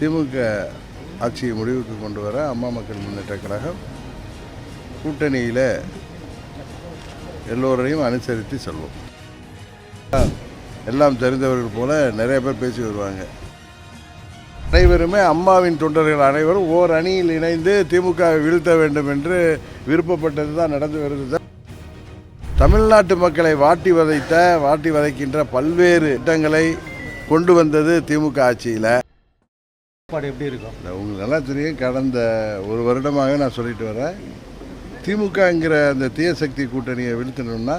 திமுக ஆட்சியை முடிவுக்கு கொண்டு வர அம்மா மக்கள் முன்னேற்ற கழகம் கூட்டணியில் எல்லோரையும் அனுசரித்து செல்வோம். எல்லாம் தெரிந்தவர்கள் போல நிறைய பேர் பேசி வருவாங்க. அனைவருமே அம்மாவின் தொண்டர்கள் அனைவரும் ஓர் அணியில் இணைந்து திமுகவை வீழ்த்த வேண்டும் என்று விருப்பப்பட்டது தான் நடந்து வருகிறது. தமிழ்நாட்டு மக்களை வாட்டி வதைக்கின்ற பல்வேறு திட்டங்களை கொண்டு வந்தது திமுக ஆட்சியில். எப்படி இருக்கும் உங்களுக்கு நல்லா தெரியும். கடந்த ஒரு வருடமாக நான் சொல்லிட்டு வரேன், திமுகங்கிற அந்த தீயசக்தி கூட்டணியை வீழ்த்தணும்னா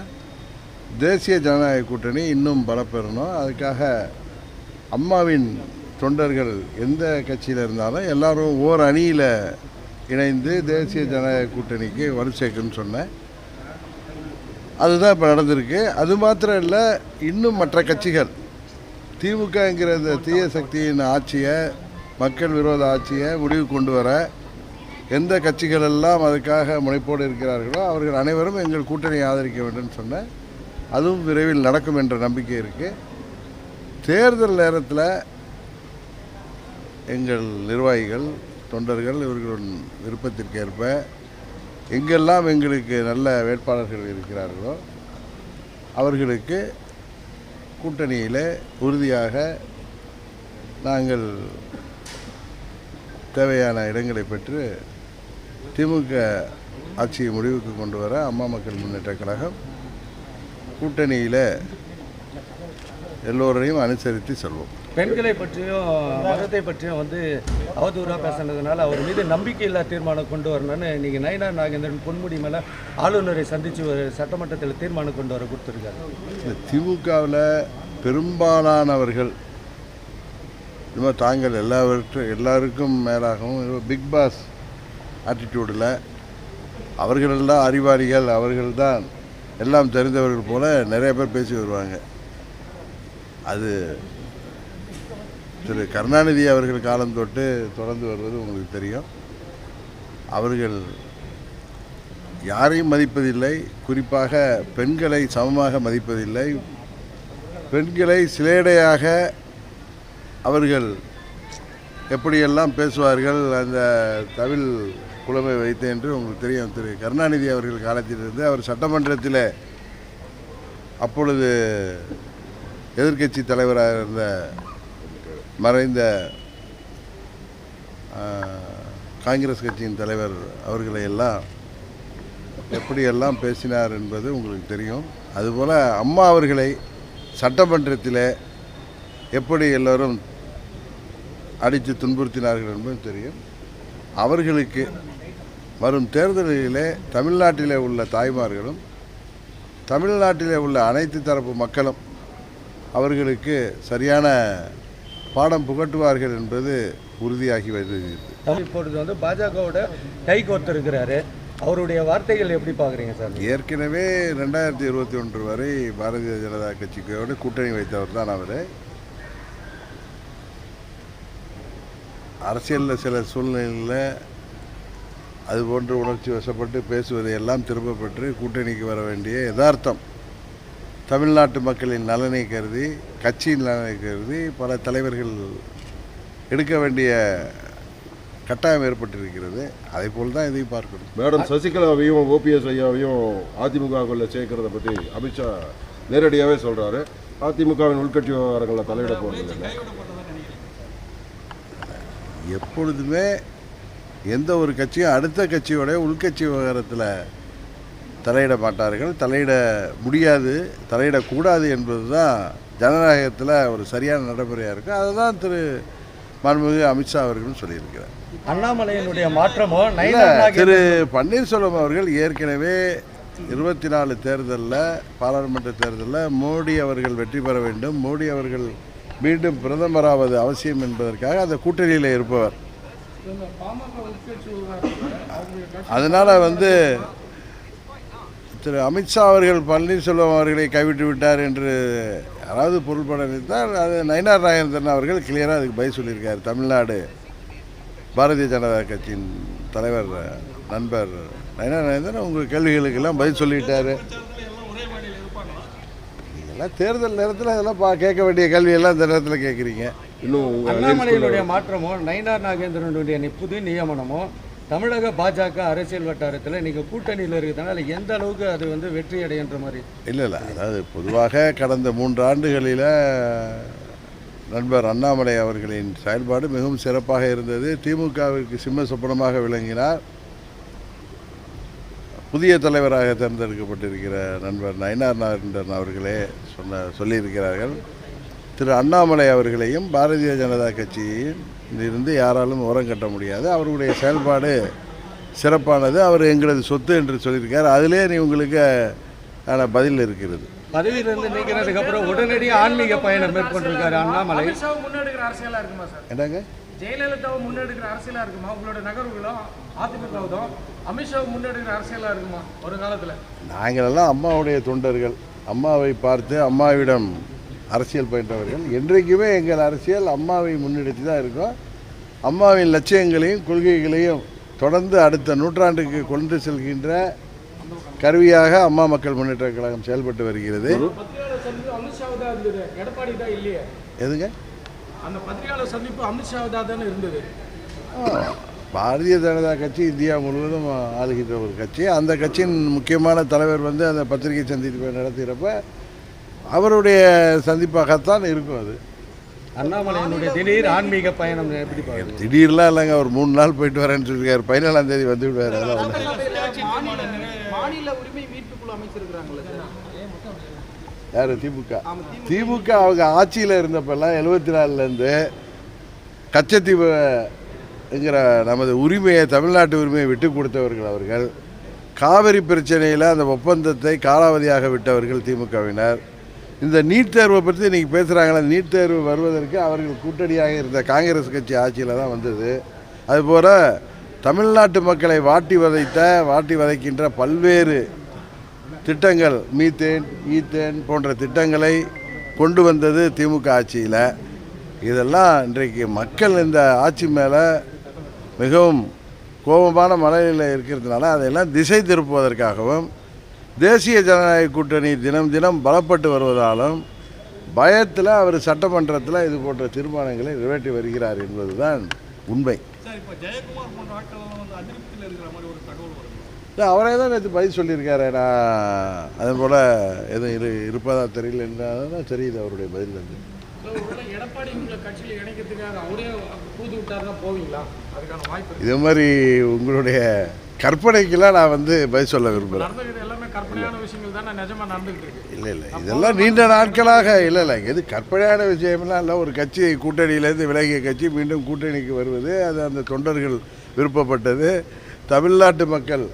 தேசிய ஜனநாயக கூட்டணி இன்னும் பலப்பெறணும். அதுக்காக அம்மாவின் தொண்டர்கள் எந்த கட்சியில் இருந்தாலும் எல்லாரும் ஓர் அணியில் இணைந்து தேசிய ஜனநாயக கூட்டணிக்கு வலு சேர்க்கணும்னு சொன்னேன். அதுதான் இப்போ நடந்திருக்கு. அது மாத்திரம் இல்லை, இன்னும் மற்ற கட்சிகள் திமுகங்கிற இந்த தீய சக்தியின் ஆட்சியை, மக்கள் விரோத ஆட்சியை முடிவு கொண்டு வர எந்த கட்சிகள் எல்லாம் அதுக்காக முனைப்போடு இருக்கிறார்களோ அவர்கள் அனைவரும் எங்கள் கூட்டணியை ஆதரிக்க வேண்டும் சொன்னேன். அதுவும் விரைவில் நடக்கும் என்ற நம்பிக்கை இருக்குது. தேர்தல் நேரத்தில் எங்கள் நிர்வாகிகள், தொண்டர்கள் இவர்களின் விருப்பத்திற்கேற்ப எங்கெல்லாம் எங்களுக்கு நல்ல வேட்பாளர்கள் இருக்கிறார்களோ அவர்களுக்கு கூட்டணியில் உறுதியாக நாங்கள் தேவையான இடங்களை பெற்று திமுக ஆட்சியை முடிவுக்கு கொண்டு வர அம்மா மக்கள் முன்னேற்ற கழகம் கூட்டணியில் எல்லோரையும் அனுசரித்து செல்வோம். பெண்களை பற்றியும் மதத்தை பற்றியும் அவதூறாக பேசுனதுனால அவர் மீது நம்பிக்கையில்லா தீர்மானம் கொண்டு வரணும்னு நீங்கள் நயினார் நாகேந்திரன் பொன்முடி மேலே ஆளுநரை சந்தித்து ஒரு சட்டமன்றத்தில் தீர்மானம் கொண்டு வர கொடுத்துருக்காரு. திமுகவில் பெரும்பாலானவர்கள் இன்னும் தாங்கள் எல்லாருக்கும் மேலாகவும் பிக் பாஸ் ஆட்டிடியூடில் அவர்களெல்லாம் அறிவாளிகள், அவர்கள்தான் எல்லாம் தெரிந்தவர்கள் போல நிறைய பேர் பேசி வருவாங்க. அது திரு கருணாநிதி அவர்கள் காலம் தொட்டு தொடர்ந்து வருவது உங்களுக்கு தெரியும். அவர்கள் யாரையும் மதிப்பதில்லை, குறிப்பாக பெண்களை சமமாக மதிப்பதில்லை. பெண்களை சிலேடையாக அவர்கள் எப்படியெல்லாம் பேசுவார்கள், அந்த தவில் புலமை வைத்து என்று உங்களுக்கு தெரியும். திரு கருணாநிதி அவர்கள் காலத்திலிருந்து அவர் சட்டமன்றத்தில் அப்பொழுது எதிர்க்கட்சி தலைவராக இருந்த மறைந்த காங்கிரஸ் கட்சியின் தலைவர் அவர்களை எல்லாம் எப்படியெல்லாம் பேசினார் என்பது உங்களுக்கு தெரியும். அதுபோல் அம்மா அவர்களை சட்டமன்றத்தில் எப்படி எல்லோரும் அடித்து துன்புறுத்தினார்கள் என்பது தெரியும். அவர்களுக்கு வரும் தேர்தலிலே தமிழ்நாட்டிலே உள்ள தாய்மார்களும் தமிழ்நாட்டிலே உள்ள அனைத்து தரப்பு மக்களும் அவர்களுக்கு சரியான பாடம் புகட்டுவார்கள் என்பது உறுதியாகி வருகிறது. இப்பொழுது பாஜகவோட கை கோர்த்திருக்கிறாரு, அவருடைய வார்த்தைகள் எப்படி பார்க்குறீங்க சார்? ஏற்கனவே 2021 வரை பாரதிய ஜனதா கட்சியோடு கூட்டணி வைத்தவர் தான் அவர். அரசியலில் சில சூழ்நிலையில் அதுபோன்று உணர்ச்சி வசப்பட்டு பேசுவதை எல்லாம் திரும்ப பெற்று கூட்டணிக்கு வர வேண்டிய யதார்த்தம் தமிழ்நாட்டு மக்களின் நலனை கருதி, கட்சியின் நலனை கருதி பல தலைவர்கள் எடுக்க வேண்டிய கட்டாயம் ஏற்பட்டிருக்கிறது. அதே போல் தான் இதையும் பார்க்கணும். மேடம் சசிகலாவையும் ஓபிஎஸ் ஐயாவையும் அதிமுகக்குள்ள சேர்க்கிறத பற்றி அமித்ஷா நேரடியாகவே சொல்கிறாரு. அதிமுகவின் உள்கட்சி விவகாரங்களில் தலையிட போகிறது. எப்பொழுதுமே எந்த ஒரு கட்சியும் அடுத்த கட்சியோட உள்கட்சி விவகாரத்தில் தலையிட மாட்டார்கள், தலையிட முடியாது, தலையிடக்கூடாது என்பது தான் ஜனநாயகத்தில் ஒரு சரியான நடைமுறையாக இருக்குது. அதுதான் திரு மாண்புமிகு அமித்ஷா அவர்களும் சொல்லியிருக்கிறார். அண்ணாமலையினுடைய மாற்றமோ திரு பன்னீர்செல்வம் அவர்கள் ஏற்கனவே 24 தேர்தலில், பாராளுமன்ற தேர்தலில் மோடி அவர்கள் வெற்றி பெற வேண்டும், மோடி அவர்கள் மீண்டும் பிரதமராவது அவசியம் என்பதற்காக அந்த கூட்டணியில் இருப்பவர். அதனால் திரு அமித்ஷா அவர்கள் பன்னீர்செல்வம் அவர்களை கைவிட்டு விட்டார் என்று யாராவது பொருள்பட நினைத்தால் அது நயினார் நாகேந்திரன் அவர்கள் கிளியராக அதுக்கு பதில் சொல்லியிருக்கார். தமிழ்நாடு பாரதிய ஜனதா கட்சியின் தலைவர் நண்பர் நயினார் நாகேந்திரன் உங்கள் கேள்விகளுக்கெல்லாம் பதில் சொல்லிட்டார். நீங்கள்லாம் தேர்தல் நேரத்தில் அதெல்லாம் கேட்க வேண்டிய கேள்வியெல்லாம் இந்த நேரத்தில் கேட்குறீங்க. இன்னும் உங்க அண்ணாமலையினுடைய மாற்றமோ நயினார் நாகேந்திரனுடைய புது நியமனமோ தமிழக பாஜக அரசியல் வட்டாரத்தில் நீங்கள் கூட்டணியில் இருக்கிறதுனால எந்த அளவுக்கு அது வந்து வெற்றி அடைகின்ற மாதிரி? இல்லை அதாவது பொதுவாக கடந்த 3 ஆண்டுகளில் நண்பர் அண்ணாமலை அவர்களின் செயல்பாடு மிகவும் சிறப்பாக இருந்தது. திமுகவிற்கு சிம்ம சொப்பனமாக விளங்கினார். புதிய தலைவராக தேர்ந்தெடுக்கப்பட்டிருக்கிற நண்பர் நயினார் நாகேந்திரன் அவர்களே சொல்லியிருக்கிறார்கள், திரு அண்ணாமலை அவர்களையும் பாரதிய ஜனதா கட்சியில் இருந்து யாராலும் ஓரம் கட்ட முடியாது, அவருடைய செயல்பாடு சிறப்பானது, அவர் எங்களது சொத்து என்று சொல்லியிருக்கார். அதிலே உங்களுக்கு பதில் இருக்கிறது. பதவியிலிருந்து நீக்கிறதுக்கு அப்புறம் உடனடியாக ஆன்மீக பயணம் மேற்கொண்டிருக்காரு அண்ணாமலை. முன்னெடுக்கிற அரசியலா இருக்குமா சார்? என்னங்க ஜெயலலிதாவை முன்னெடுக்கிற அரசியலா இருக்குமா? உங்களோட நகர்வுகளும் அதிமுகவும் அமித்ஷாவை முன்னெடுக்கிற அரசியலா இருக்குமா ஒரு காலத்தில்? நாங்களெல்லாம் அம்மாவுடைய தொண்டர்கள், அம்மாவை பார்த்து அம்மாவிடம் அரசியல் பயின்றவர்கள். என்றைக்குமே எங்கள் அரசியல் அம்மாவை முன்னெடுத்து தான் இருக்கும். அம்மாவின் லட்சியங்களையும் கொள்கைகளையும் தொடர்ந்து அடுத்த நூற்றாண்டுக்கு கொண்டு செல்கின்ற கருவியாக அம்மா மக்கள் முன்னேற்ற கழகம் செயல்பட்டு வருகிறது. பத்திரிகையாளர் சந்திப்பு அமித்ஷாவை தான் இருந்தது, எடப்பாடி தான் இல்லையே. எதுங்க? அந்த பத்திரிகையாளர் சந்திப்பு அமித்ஷாவை தான் இருந்தது. பாரதிய ஜனதா கட்சி இந்தியா முழுவதும் ஆளுகின்ற ஒரு கட்சி. அந்த கட்சியின் முக்கியமான தலைவர் வந்து அந்த பத்திரிகை சந்திப்பை நடத்துகிறப்ப அவருடைய சந்திப்பாகத்தான் இருக்கும். அது அண்ணாமலையினுடைய திடீர் ஆன்மீக பயணம் எப்படி பார்க்குறது? திடீர்லாம் இல்லைங்க, ஒரு 3 நாள் போயிட்டு வரேன்னு சொல்லியிருக்காரு. 14ஆம் தேதி வந்து விடுவார். அதெல்லாம் மாநில உரிமை மீட்பு குழு அமைச்சிருக்கிறாங்களே யார்? திமுக அவங்க ஆட்சியில் இருந்தப்பெல்லாம் 74லேருந்து கச்சத்தீவுங்கிற நமது உரிமையை, தமிழ்நாட்டு உரிமையை விட்டு கொடுத்தவர்கள் அவர்கள். காவிரி பிரச்சனையில் அந்த ஒப்பந்தத்தை காலாவதியாக விட்டவர்கள் திமுகவினர். இந்த நீட் தேர்வை பற்றி இன்றைக்கி பேசுகிறாங்களே, நீட் தேர்வு வருவதற்கு அவர்கள் கூட்டணியாக இருந்த காங்கிரஸ் கட்சி ஆட்சியில் தான் வந்தது. அதுபோல் தமிழ்நாட்டு மக்களை வாட்டி வதைக்கின்ற பல்வேறு திட்டங்கள், மீத்தேன், ஈத்தேன் போன்ற திட்டங்களை கொண்டு வந்தது திமுக ஆட்சியில். இதெல்லாம் இன்றைக்கு மக்கள் இந்த ஆட்சி மேலே மிகவும் கோபமான மனநிலையில் இருக்கிறதுனால அதையெல்லாம் திசை திருப்புவதற்காகவும் தேசிய ஜனநாயக கூட்டணி தினம் தினம் பலப்பட்டு வருவதாலும் பயத்தில் அவர் சட்டமன்றத்தில் இது போன்ற தீர்மானங்களை நிறைவேற்றி வருகிறார் என்பது தான் உண்மை. அவரே தான் நேற்று பதில் சொல்லியிருக்காரு. நான் அதே போல் எதுவும் இருப்பதா தெரியல தான் தெரியுது அவருடைய பதில் வந்து. எடப்பாடி கட்சியில் இணைக்கிறதுக்காக அவரே பூது விட்டாருன்னா போவீங்களா? அதுக்கான வாய்ப்பு இது மாதிரி உங்களுடைய கற்பனைக்கெல்லாம் நான் வந்து பதில் சொல்ல விரும்புகிறேன். எல்லாமே கற்பனையான விஷயங்கள் தானே நிஜமாக நடந்துகிட்டு இருக்கு. இல்லை இதெல்லாம் நீண்ட நாட்களாக இல்லை எது கற்பனையான விஷயம்லாம் இல்லை. ஒரு கட்சி கூட்டணியிலேருந்து விலகிய கட்சி மீண்டும் கூட்டணிக்கு வருவது அது அந்த தொண்டர்கள் விருப்பப்பட்டது. தமிழ்நாட்டு மக்கள்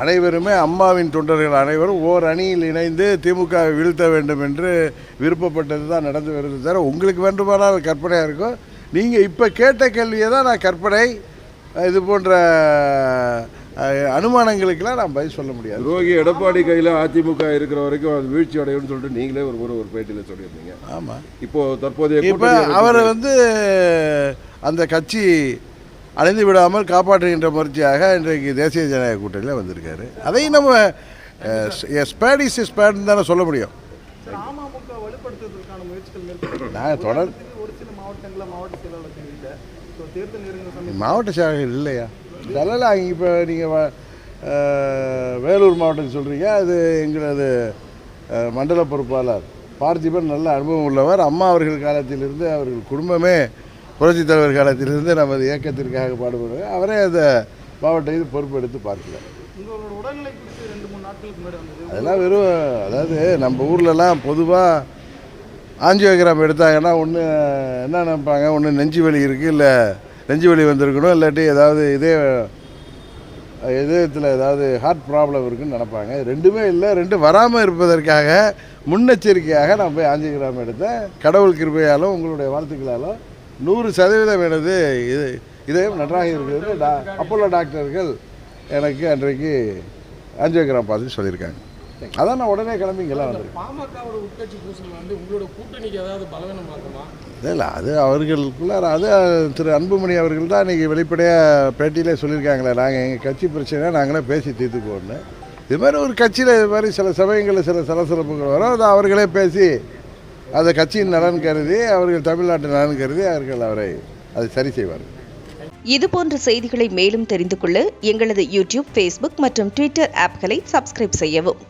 அனைவருமே அம்மாவின் தொண்டர்கள் அனைவரும் ஓர் அணியில் இணைந்து திமுகவை வீழ்த்த வேண்டும் என்று விருப்பப்பட்டது தான் நடந்து வருது. தவிர உங்களுக்கு வேண்டுமானால் கற்பனையாக இருக்கும். நீங்கள் இப்போ கேட்ட கேள்வியை தான் நான் கற்பனை, இது போன்ற அனுமானங்களுக்கெல்லாம் நான் பதில் சொல்ல முடியாது. துரோகி எடப்பாடி கையில் அதிமுக இருக்கிற வரைக்கும் அது வீழ்ச்சி அடையும்னு சொல்லிட்டு நீங்களே ஒரு பேட்டியில் சொல்லியிருந்தீங்க. ஆமாம், இப்போது தற்போதைய இப்போ அவர் வந்து அந்த கட்சி அழிந்து விடாமல் காப்பாற்றுகின்ற முயற்சியாக இன்றைக்கு தேசிய ஜனநாயக கூட்டணியில் வந்திருக்காரு. அதையும் நம்ம ஸ்பேட் இஸ் ஸ்பேட்னு தானே சொல்ல முடியும். அமமுக வலுப்படுத்துவதற்கான முயற்சிகள் மேற்கொண்டு நான் தொடர்ந்து ஒரு சில மாவட்டங்களில் மாவட்ட செயலாளர்கள் இல்லை, தேர்தல் நெருங்கிற மாவட்ட செயலாளர்கள் இல்லையா? அதெல்லாம் இப்போ நீங்கள் வேலூர் மாவட்டம் சொல்கிறீங்க, அது எங்களது மண்டல பொறுப்பாளர் பார்த்திபன் நல்ல அனுபவம் உள்ளவர். அம்மா அவர்கள் காலத்திலிருந்து அவர்கள் குடும்பமே புரட்சித் தலைவர் காலத்திலிருந்து நமது இயக்கத்திற்காக பாடுபடுவார். அவரே அந்த மாவட்ட இது பொறுப்பெடுத்து பார்க்கல. உங்களோட உடல்நிலை குறித்து 2-3 நாட்களுக்கு முன்னாடி வந்தது அதெல்லாம் வெறும், அதாவது நம்ம ஊர்லலாம் பொதுவாக ஆஞ்சியோகிராம் எடுத்தாங்கன்னா ஒன்று என்ன நினைப்பாங்க, ஒன்று நெஞ்சு வலி இருக்குது, இல்லை நெஞ்சு வலி வந்திருக்கணும், இல்லாட்டி ஏதாவது இதயத்தில் ஏதாவது ஹார்ட் ப்ராப்ளம் இருக்குதுன்னு நினைப்பாங்க. ரெண்டுமே இல்லை. ரெண்டு வராமல் இருப்பதற்காக முன்னெச்சரிக்கையாக நான் போய் ஆஞ்சியோகிராம் எடுத்தேன். கடவுள் கிருபையாலும் உங்களுடைய வாழ்த்துக்களாலும் 100% எனது இதயம் நன்றாக இருக்கிறது. அப்போலோ டாக்டர்கள் எனக்கு அன்றைக்கு ஆஞ்சியோகிராம் பார்த்து சொல்லியிருக்காங்க. அதான் நான் உடனே கிளம்பிங்கெல்லாம் வந்துருக்கேன். பாமகவோட உட்கட்சி பூசல் வந்து உங்களோட கூட்டணிக்கு ஏதாவது பலவீனம் ஆகுமா? இல்லை, அது அவர்களுக்குள்ளார அது திரு அன்புமணி அவர்கள் தான் இன்றைக்கி வெளிப்படையாக பேட்டியிலே சொல்லியிருக்காங்களே, நாங்கள் எங்கள் கட்சி பிரச்சனை நாங்களே பேசி தீர்த்துக்குவோன்னு. இது மாதிரி ஒரு கட்சியில் இது மாதிரி சில சமயங்களில் சில சலசலப்புகள் வரும், அதை அவர்களே பேசி அதை கட்சியின் நலன் கருதி அவர்கள் தமிழ்நாட்டு நலன் கருதி அவர்கள் அவரை அதை சரி செய்வார்கள். இதுபோன்ற செய்திகளை மேலும் தெரிந்து கொள்ள எங்களது யூடியூப், ஃபேஸ்புக் மற்றும் ட்விட்டர் ஆப்களை சப்ஸ்கிரைப் செய்யவும்.